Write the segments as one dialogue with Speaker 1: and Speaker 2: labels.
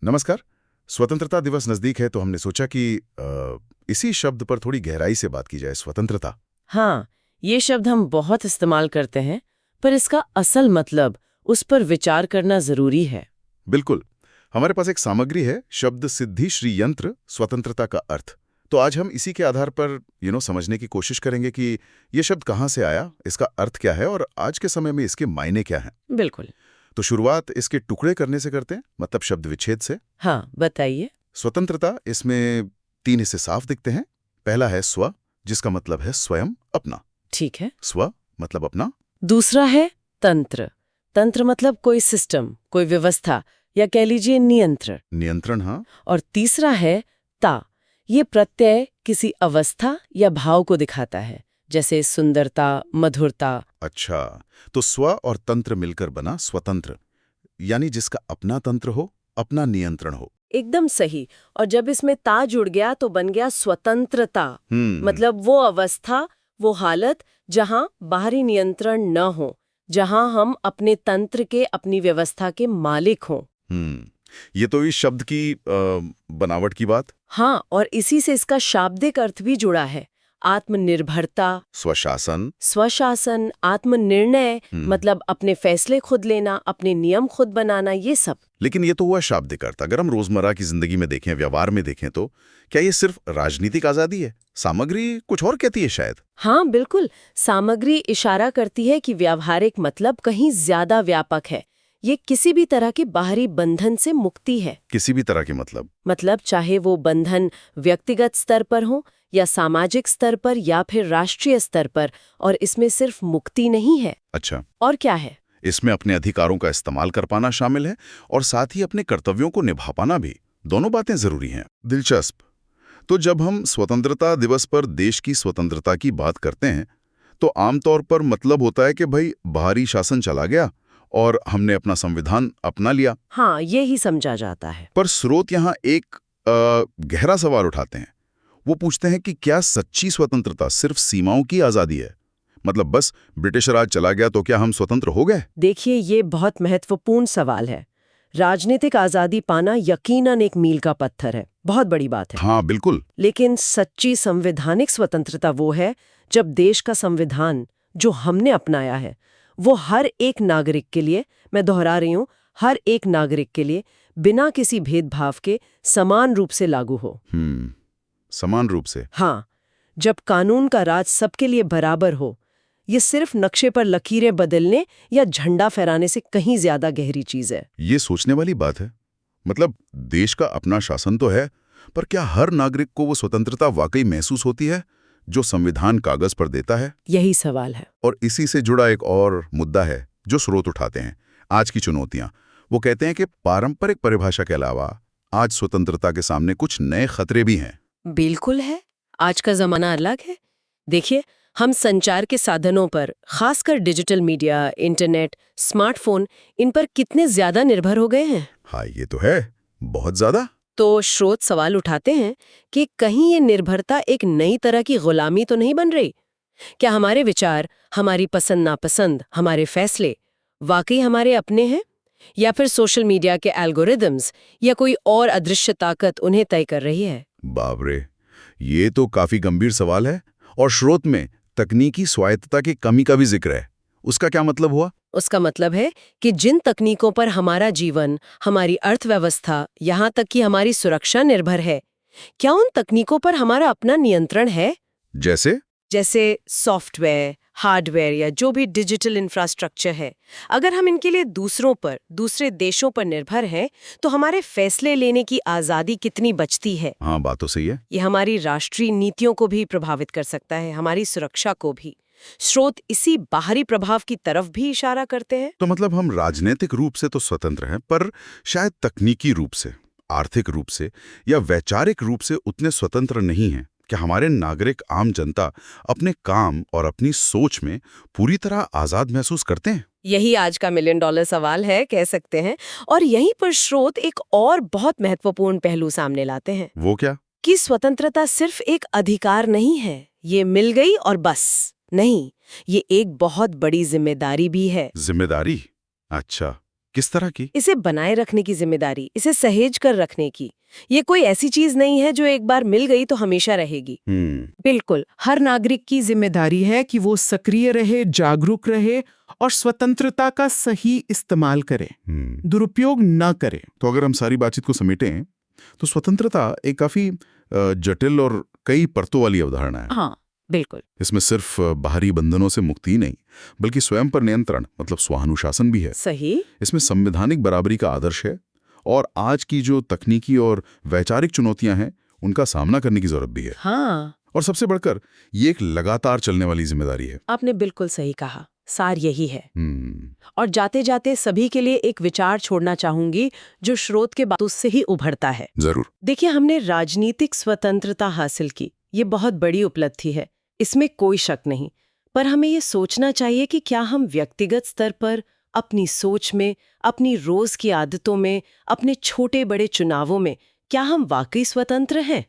Speaker 1: नमस्कार। स्वतंत्रता दिवस नजदीक है तो हमने सोचा कि इसी शब्द पर थोड़ी गहराई से बात की जाए। स्वतंत्रता।
Speaker 2: हाँ, ये शब्द हम बहुत इस्तेमाल करते हैं, पर इसका असल मतलब उस पर विचार करना जरूरी है।
Speaker 1: बिल्कुल। हमारे पास एक सामग्री है, शब्द सिद्धि श्री यंत्र, स्वतंत्रता का अर्थ। तो आज हम इसी के आधार पर समझने की कोशिश करेंगे कि ये शब्द कहाँ से आया, इसका अर्थ क्या है और आज के समय में इसके मायने क्या हैं।
Speaker 2: बिल्कुल।
Speaker 1: तो शुरुआत इसके टुकड़े करने से करते हैं, मतलब शब्द विच्छेद से।
Speaker 2: हाँ, बताइए।
Speaker 1: स्वतंत्रता, इसमें 3 हिस्से साफ दिखते हैं। पहला है स्व, जिसका मतलब है स्वयं, अपना।
Speaker 2: ठीक है।
Speaker 1: स्व मतलब अपना।
Speaker 2: दूसरा है तंत्र। तंत्र मतलब कोई सिस्टम, कोई व्यवस्था या कह लीजिए नियंत्रण।
Speaker 1: नियंत्रण, हाँ।
Speaker 2: और तीसरा है ता। ये प्रत्यय किसी अवस्था या भाव को दिखाता है, जैसे सुंदरता, मधुरता।
Speaker 1: अच्छा, तो स्व और तंत्र मिलकर बना स्वतंत्र, यानी जिसका अपना तंत्र हो, अपना नियंत्रण हो।
Speaker 2: एकदम सही। और जब इसमें ता जुड़ गया तो बन गया स्वतंत्रता। मतलब वो अवस्था, वो हालत जहां बाहरी नियंत्रण न हो, जहां हम अपने तंत्र के, अपनी व्यवस्था के मालिक हों।
Speaker 1: ये तो इस शब्द की बनावट की बात।
Speaker 2: हाँ, और इसी से इसका शाब्दिक अर्थ भी जुड़ा है। आत्मनिर्भरता,
Speaker 1: स्वशासन।
Speaker 2: स्वशासन, आत्मनिर्णय, मतलब अपने फैसले खुद लेना, अपने नियम खुद बनाना, ये सब।
Speaker 1: लेकिन ये तो हुआ शाब्दिक अर्थ। अगर हम रोजमर्रा की जिंदगी में देखें, व्यवहार में देखें, तो क्या ये सिर्फ राजनीतिक आजादी है? सामग्री कुछ और कहती है शायद।
Speaker 2: हाँ, बिल्कुल। सामग्री इशारा करती है कि व्यावहारिक मतलब कहीं ज्यादा व्यापक है। ये किसी भी तरह के बाहरी बंधन से मुक्ति है।
Speaker 1: किसी भी तरह के
Speaker 2: मतलब चाहे वो बंधन व्यक्तिगत स्तर पर हो या सामाजिक स्तर पर या फिर राष्ट्रीय स्तर पर, और इसमें सिर्फ मुक्ति नहीं है।
Speaker 1: अच्छा।
Speaker 2: और क्या है?
Speaker 1: इसमें अपने अधिकारों का इस्तेमाल कर पाना शामिल है और साथ ही अपने कर्तव्यों को निभा पाना भी। दोनों बातें जरूरी हैं। दिलचस्प। तो जब हम स्वतंत्रता दिवस पर देश की स्वतंत्रता की बात करते हैं तो आमतौर पर मतलब होता है कि भाई बाहरी शासन चला गया और हमने अपना संविधान अपना लिया।
Speaker 2: हाँ, ये ही समझा जाता है।
Speaker 1: पर स्रोत यहाँ एक गहरा सवाल उठाते हैं। वो पूछते हैं कि क्या सच्ची स्वतंत्रता सिर्फ सीमाओं की आजादी है? मतलब बस ब्रिटिश राज चला गया तो क्या हम स्वतंत्र हो गए?
Speaker 2: देखिए, ये बहुत महत्वपूर्ण सवाल है। राजनीतिक आजादी पाना यकीनन एक मील का पत्थर है, बहुत बड़ी बात है।
Speaker 1: हाँ, बिल्कुल।
Speaker 2: लेकिन सच्ची संवैधानिक स्वतंत्रता वो है जब देश का संविधान जो हमने अपनाया है वो हर एक नागरिक के लिए, मैं दोहरा रही हूँ, हर एक नागरिक के लिए बिना किसी भेदभाव के समान रूप से लागू हो।
Speaker 1: समान रूप से।
Speaker 2: हाँ, जब कानून का राज सबके लिए बराबर हो। ये सिर्फ नक्शे पर लकीरें बदलने या झंडा फहराने से कहीं ज्यादा गहरी चीज है।
Speaker 1: ये सोचने वाली बात है। मतलब देश का अपना शासन तो है, पर क्या हर नागरिक को वो स्वतंत्रता वाकई महसूस होती है जो संविधान कागज पर देता है?
Speaker 2: यही सवाल है।
Speaker 1: और इसी से जुड़ा एक और मुद्दा है जो स्रोत उठाते हैं, आज की चुनौतियां। वो कहते हैं कि पारंपरिक परिभाषा के अलावा आज स्वतंत्रता के सामने कुछ नए खतरे भी हैं।
Speaker 2: बिल्कुल है। आज का जमाना अलग है। देखिए, हम संचार के साधनों पर, खासकर डिजिटल मीडिया, इंटरनेट, स्मार्टफोन, इन पर कितने ज्यादा निर्भर हो गए हैं।
Speaker 1: हाँ, ये तो है, बहुत ज्यादा।
Speaker 2: तो स्रोत सवाल उठाते हैं कि कहीं ये निर्भरता एक नई तरह की गुलामी तो नहीं बन रही? क्या हमारे विचार, हमारी पसंद नापसंद, हमारे फैसले वाकई हमारे अपने हैं, या फिर सोशल मीडिया के एल्गोरिदम्स या कोई और अदृश्य ताकत उन्हें तय कर रही है?
Speaker 1: बाप रे, ये तो काफी गंभीर सवाल है। और स्रोत में तकनीकी स्वायत्तता की कमी का भी जिक्र है। उसका क्या मतलब हुआ?
Speaker 2: उसका मतलब है कि जिन तकनीकों पर हमारा जीवन, हमारी अर्थव्यवस्था, यहाँ तक कि हमारी सुरक्षा निर्भर है, क्या उन तकनीकों पर हमारा अपना नियंत्रण है? जैसे सॉफ्टवेयर, हार्डवेयर या जो भी डिजिटल इंफ्रास्ट्रक्चर है। अगर हम इनके लिए दूसरों पर, दूसरे देशों पर निर्भर हैं, तो हमारे फैसले लेने की आज़ादी कितनी बचती है?
Speaker 1: हाँ, बात तो सही है।
Speaker 2: ये हमारी राष्ट्रीय नीतियों को भी प्रभावित कर सकता है, हमारी सुरक्षा को भी। स्रोत इसी बाहरी प्रभाव की तरफ भी इशारा करते हैं।
Speaker 1: तो मतलब हम राजनीतिक रूप से तो स्वतंत्र हैं, पर शायद तकनीकी रूप से, आर्थिक रूप से या वैचारिक रूप से उतने स्वतंत्र नहीं हैं। क्या हमारे नागरिक, आम जनता अपने काम और अपनी सोच में पूरी तरह आजाद महसूस करते हैं?
Speaker 2: यही आज का $1 मिलियन सवाल है, कह सकते हैं। और यहीं पर स्रोत एक और बहुत महत्वपूर्ण पहलू सामने लाते हैं।
Speaker 1: वो क्या?
Speaker 2: कि स्वतंत्रता सिर्फ एक अधिकार नहीं है, ये मिल गई और बस नहीं, ये एक बहुत बड़ी जिम्मेदारी भी है।
Speaker 1: जिम्मेदारी? अच्छा, किस तरह की?
Speaker 2: इसे बनाए रखने की जिम्मेदारी, इसे सहेज कर रखने की। ये कोई ऐसी चीज नहीं है जो एक बार मिल गई तो हमेशा रहेगी।
Speaker 3: बिल्कुल, हर नागरिक की जिम्मेदारी है कि वो सक्रिय रहे, जागरूक रहे और स्वतंत्रता का सही इस्तेमाल करे, दुरुपयोग न करे।
Speaker 1: तो अगर हम सारी बातचीत को समेटें तो स्वतंत्रता एक काफी जटिल और कई परतों वाली अवधारणा है।
Speaker 3: हाँ, बिल्कुल।
Speaker 1: इसमें सिर्फ बाहरी बंधनों से मुक्ति ही नहीं, बल्कि स्वयं पर नियंत्रण मतलब स्वानुशासन भी है।
Speaker 2: सही।
Speaker 1: इसमें संवैधानिक बराबरी का आदर्श है और आज की जो तकनीकी और वैचारिक चुनौतियां हैं उनका सामना करने की जरूरत भी है।
Speaker 2: हाँ,
Speaker 1: और सबसे बढ़कर ये एक लगातार चलने वाली जिम्मेदारी है।
Speaker 2: आपने बिल्कुल सही कहा, सार यही है। और जाते जाते सभी के लिए एक विचार छोड़ना चाहूंगी जो स्रोत के बातों से ही उभरता है।
Speaker 1: जरूर।
Speaker 2: देखिए, हमने राजनीतिक स्वतंत्रता हासिल की, ये बहुत बड़ी उपलब्धि है, इसमें कोई शक नहीं। पर हमें ये सोचना चाहिए कि क्या हम व्यक्तिगत स्तर पर अपनी सोच में, अपनी रोज की आदतों में, अपने छोटे बड़े चुनावों में, क्या हम वाकई स्वतंत्र हैं?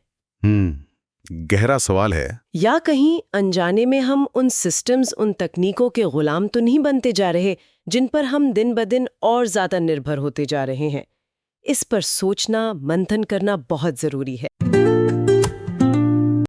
Speaker 1: गहरा सवाल है।
Speaker 2: या कहीं अनजाने में हम उन सिस्टम्स, उन तकनीकों के गुलाम तो नहीं बनते जा रहे जिन पर हम दिन ब दिन और ज्यादा निर्भर होते जा रहे हैं? इस पर सोचना, मंथन करना बहुत जरूरी है।